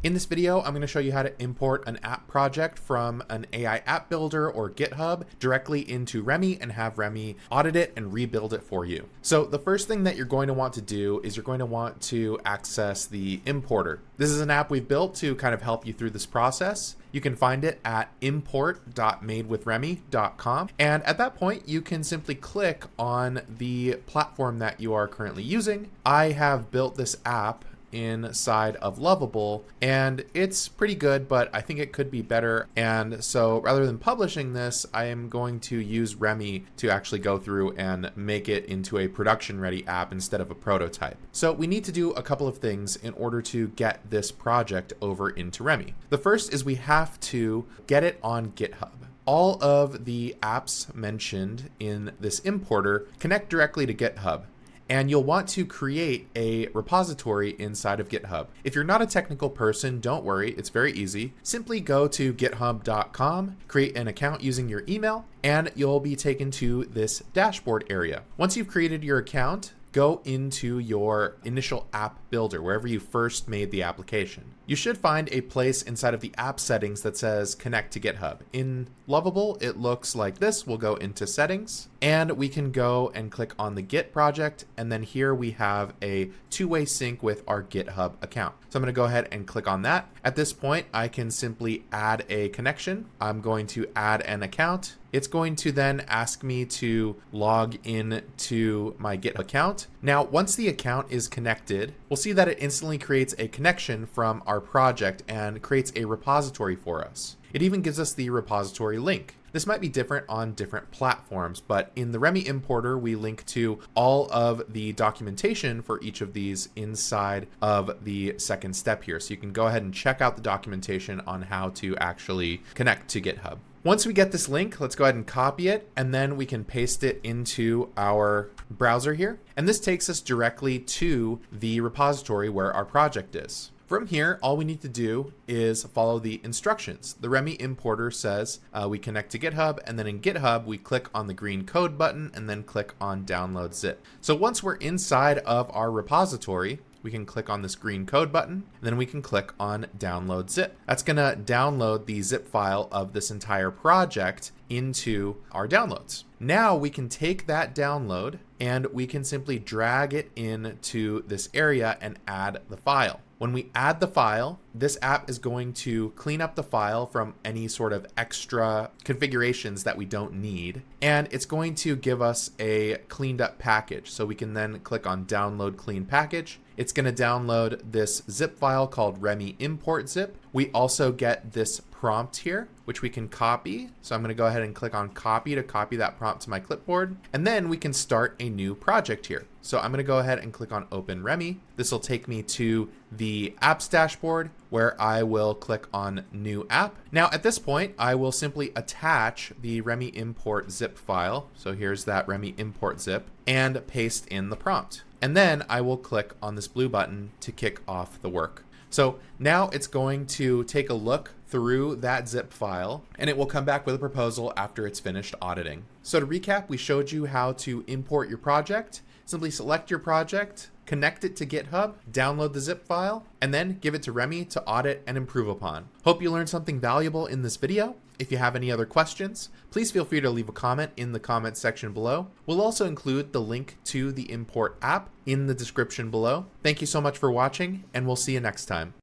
In this video, I'm going to show you how to import an app project from an AI app builder or GitHub directly into Remy and have Remy audit it and rebuild it for you. So the first thing that you're going to want to do is you're going to want to access the importer. This is an app we've built to kind of help you through this process. You can find it at import.madewithremy.com. And at that point, you can simply click on the platform that you are currently using. I have built this app inside of Lovable, and it's pretty good, but I think it could be better. And so rather than publishing this, I am going to use Remy to actually go through and make it into a production ready app instead of a prototype. So we need to do a couple of things in order to get this project over into Remy. The first is we have to get it on GitHub. All of the apps mentioned in this importer connect directly to GitHub, and you'll want to create a repository inside of GitHub. If you're not a technical person, don't worry, it's very easy. Simply go to github.com, create an account using your email, and you'll be taken to this dashboard area. Once you've created your account, go into your initial app builder, wherever you first made the application. You should find a place inside of the app settings that says connect to GitHub. In Lovable, it looks like this. We'll go into settings and we can go and click on the Git project. And then here we have a two-way sync with our GitHub account. So I'm going to go ahead and click on that. At this point, I can simply add a connection. I'm going to add an account. It's going to then ask me to log in to my Git account. Now, once the account is connected, we'll see that it instantly creates a connection from our project and creates a repository for us. It even gives us the repository link. This might be different on different platforms, but in the Remy importer, we link to all of the documentation for each of these inside of the second step here. So you can go ahead and check out the documentation on how to actually connect to GitHub. Once we get this link, let's go ahead and copy it, and then we can paste it into our browser here. And this takes us directly to the repository where our project is. From here, all we need to do is follow the instructions. The Remy importer says we connect to GitHub, and then in GitHub, we click on the green code button and then click on download zip. So once we're inside of our repository, we can click on this green code button, and then we can click on download zip. That's gonna download the zip file of this entire project into our downloads. Now we can take that download and we can simply drag it into this area and add the file. When we add the file, this app is going to clean up the file from any sort of extra configurations that we don't need. And it's going to give us a cleaned up package. So we can then click on download clean package. It's going to download this zip file called Remy import zip. We also get this prompt here, which we can copy. So I'm going to go ahead and click on copy to copy that prompt to my clipboard. And then we can start a new project here. So I'm going to go ahead and click on open Remy. This will take me to the apps dashboard where I will click on new app. Now at this point, I will simply attach the Remy import zip file. So here's that Remy import zip and paste in the prompt. And then I will click on this blue button to kick off the work. So now it's going to take a look through that zip file and it will come back with a proposal after it's finished auditing. So to recap, we showed you how to import your project. Simply select your project, connect it to GitHub, download the zip file, and then give it to Remy to audit and improve upon. Hope you learned something valuable in this video. If you have any other questions, please feel free to leave a comment in the comment section below. We'll also include the link to the import app in the description below. Thank you so much for watching, and we'll see you next time.